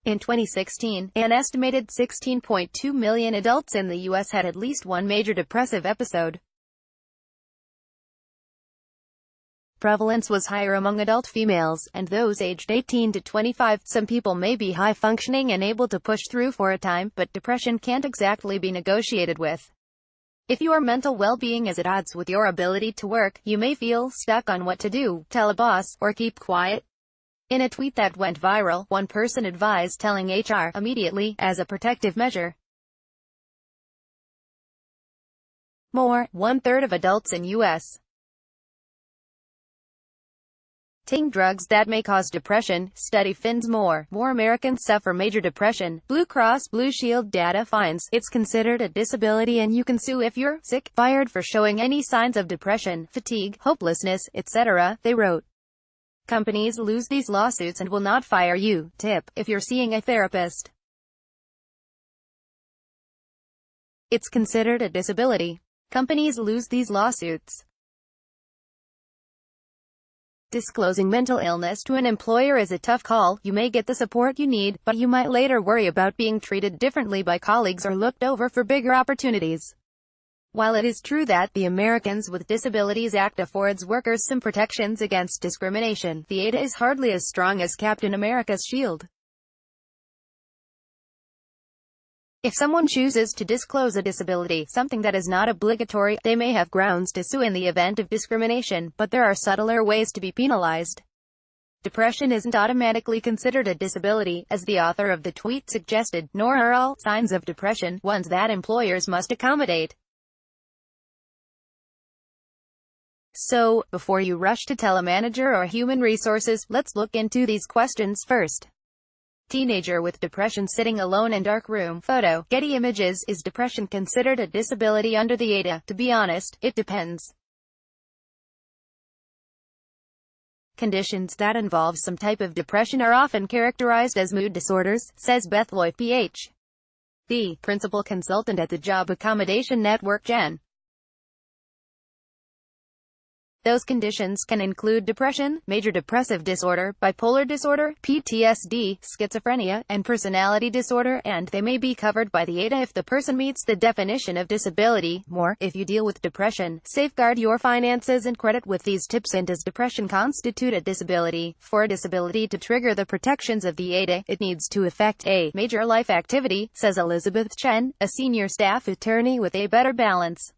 In 2016, an estimated 16.2 million adults in the U.S. had at least one major depressive episode. Prevalence was higher among adult females, and those aged 18 to 25. Some people may be high-functioning and able to push through for a time, but depression can't exactly be negotiated with. If your mental well-being is at odds with your ability to work, you may feel stuck on what to do, tell a boss, or keep quiet. In a tweet that went viral, one person advised telling HR immediately, as a protective measure. More, one-third of adults in U.S. taking drugs that may cause depression. Study finds more Americans suffer major depression. Blue Cross Blue Shield data finds it's considered a disability and you can sue if you're sick, fired for showing any signs of depression, fatigue, hopelessness, etc., they wrote. Companies lose these lawsuits and will not fire you. Tip: if you're seeing a therapist, it's considered a disability. Companies lose these lawsuits. Disclosing mental illness to an employer is a tough call. You may get the support you need, but you might later worry about being treated differently by colleagues or looked over for bigger opportunities. While it is true that the Americans with Disabilities Act affords workers some protections against discrimination, the ADA is hardly as strong as Captain America's shield. If someone chooses to disclose a disability, something that is not obligatory, they may have grounds to sue in the event of discrimination, but there are subtler ways to be penalized. Depression isn't automatically considered a disability, as the author of the tweet suggested, nor are all signs of depression ones that employers must accommodate. So, before you rush to tell a manager or human resources, let's look into these questions first. Teenager with depression sitting alone in dark room. Photo, Getty Images. Is depression considered a disability under the ADA? To be honest, it depends. Conditions that involve some type of depression are often characterized as mood disorders, says Beth Loy, Ph.D., principal consultant at the Job Accommodation Network, Jan. Those conditions can include depression, major depressive disorder, bipolar disorder, PTSD, schizophrenia, and personality disorder, and they may be covered by the ADA if the person meets the definition of disability. More, if you deal with depression, safeguard your finances and credit with these tips. And does depression constitute a disability? For a disability to trigger the protections of the ADA, it needs to affect a major life activity, says Elizabeth Chen, a senior staff attorney with A Better Balance.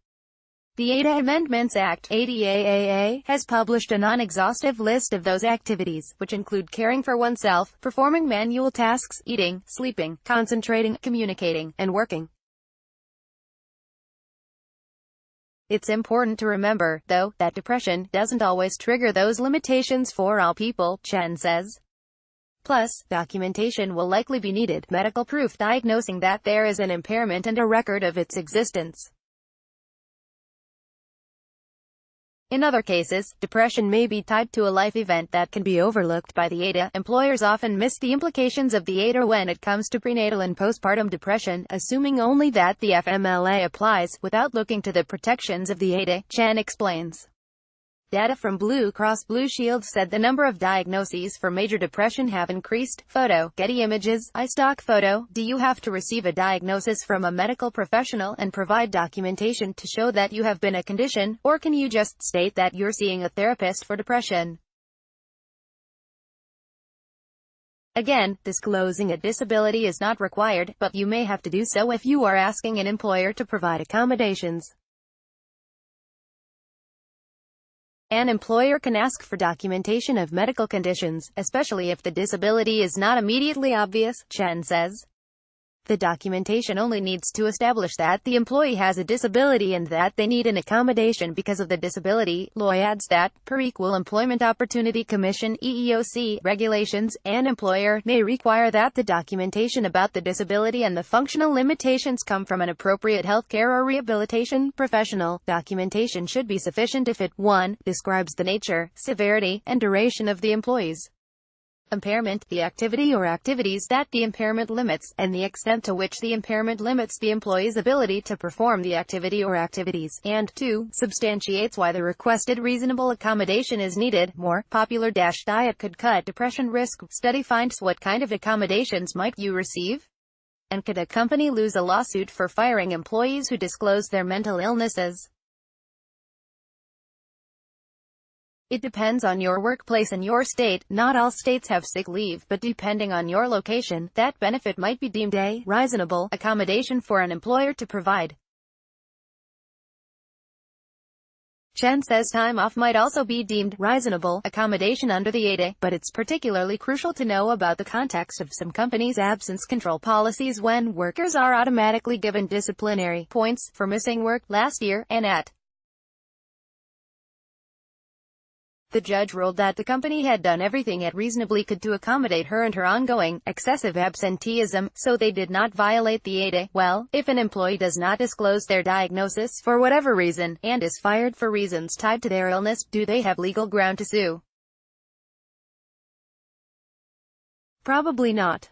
The ADA Amendments Act, ADAAA, has published a non-exhaustive list of those activities, which include caring for oneself, performing manual tasks, eating, sleeping, concentrating, communicating, and working. It's important to remember, though, that depression doesn't always trigger those limitations for all people, Chen says. Plus, documentation will likely be needed, medical proof diagnosing that there is an impairment and a record of its existence. In other cases, depression may be tied to a life event that can be overlooked by the ADA. Employers often miss the implications of the ADA when it comes to prenatal and postpartum depression, assuming only that the FMLA applies, without looking to the protections of the ADA, Chan explains. Data from Blue Cross Blue Shield said the number of diagnoses for major depression have increased. Photo, Getty Images, iStock photo. Do you have to receive a diagnosis from a medical professional and provide documentation to show that you have been a condition, or can you just state that you're seeing a therapist for depression? Again, disclosing a disability is not required, but you may have to do so if you are asking an employer to provide accommodations. An employer can ask for documentation of medical conditions, especially if the disability is not immediately obvious, Chen says. The documentation only needs to establish that the employee has a disability and that they need an accommodation because of the disability. Loy adds that, per Equal Employment Opportunity Commission (EEOC) regulations, an employer may require that the documentation about the disability and the functional limitations come from an appropriate healthcare or rehabilitation professional. Documentation should be sufficient if it 1. describes the nature, severity, and duration of the employee's Impairment, the activity or activities that the impairment limits, and the extent to which the impairment limits the employee's ability to perform the activity or activities, and 2. Substantiates why the requested reasonable accommodation is needed. More popular diet could cut depression risk. Study finds what kind of accommodations might you receive? And could a company lose a lawsuit for firing employees who disclose their mental illnesses? It depends on your workplace and your state. Not all states have sick leave, but depending on your location, that benefit might be deemed a reasonable accommodation for an employer to provide. Chen says time off might also be deemed reasonable accommodation under the ADA, but it's particularly crucial to know about the context of some companies' absence control policies when workers are automatically given disciplinary points for missing work last year, and at the judge ruled that the company had done everything it reasonably could to accommodate her and her ongoing, excessive absenteeism, so they did not violate the ADA. Well, if an employee does not disclose their diagnosis, for whatever reason, and is fired for reasons tied to their illness, do they have legal ground to sue? Probably not.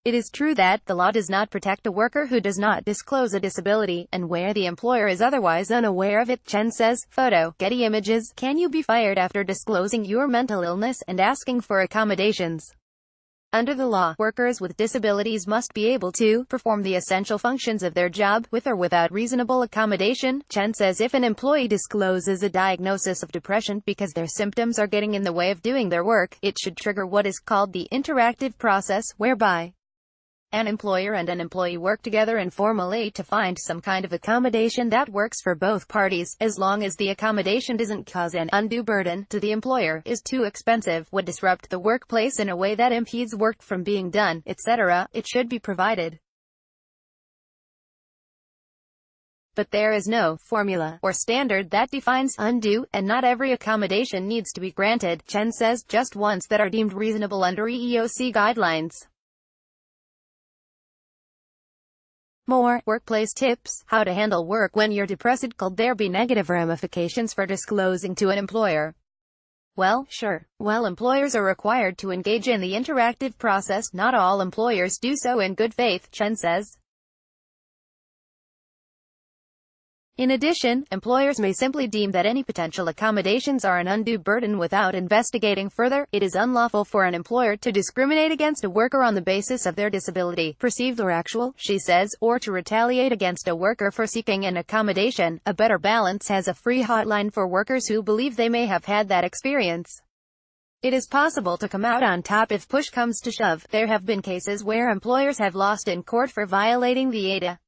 It is true that the law does not protect a worker who does not disclose a disability, and where the employer is otherwise unaware of it. Chen says, photo, Getty Images, can you be fired after disclosing your mental illness and asking for accommodations? Under the law, workers with disabilities must be able to perform the essential functions of their job, with or without reasonable accommodation. Chen says if an employee discloses a diagnosis of depression because their symptoms are getting in the way of doing their work, it should trigger what is called the interactive process, whereby an employer and an employee work together informally to find some kind of accommodation that works for both parties, as long as the accommodation doesn't cause an undue burden to the employer, is too expensive, would disrupt the workplace in a way that impedes work from being done, etc., it should be provided. But there is no formula or standard that defines undue, and not every accommodation needs to be granted, Chen says, just ones that are deemed reasonable under EEOC guidelines. More workplace tips: how to handle work when you're depressed. Could there be negative ramifications for disclosing to an employer? Well, sure. While employers are required to engage in the interactive process, not all employers do so in good faith, Chen says. In addition, employers may simply deem that any potential accommodations are an undue burden without investigating further. It is unlawful for an employer to discriminate against a worker on the basis of their disability, perceived or actual, she says, or to retaliate against a worker for seeking an accommodation. A Better Balance has a free hotline for workers who believe they may have had that experience. It is possible to come out on top if push comes to shove. There have been cases where employers have lost in court for violating the ADA.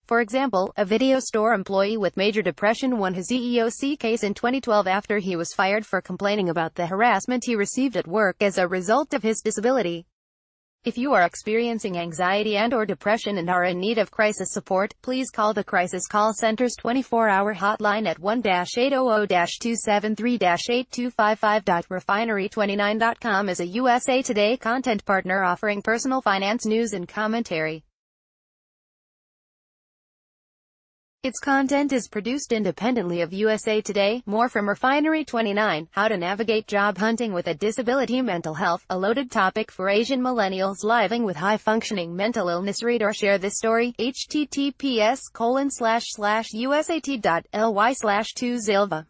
For example, a video store employee with major depression won his EEOC case in 2012 after he was fired for complaining about the harassment he received at work as a result of his disability. If you are experiencing anxiety and/or depression and are in need of crisis support, please call the Crisis Call Center's 24-hour hotline at 1-800-273-8255. Refinery29.com is a USA Today content partner offering personal finance news and commentary. Its content is produced independently of USA Today. More from Refinery29. How to navigate job hunting with a disability. Mental health, a loaded topic for Asian millennials living with high-functioning mental illness. Read or share this story. https://usat.ly/2zilva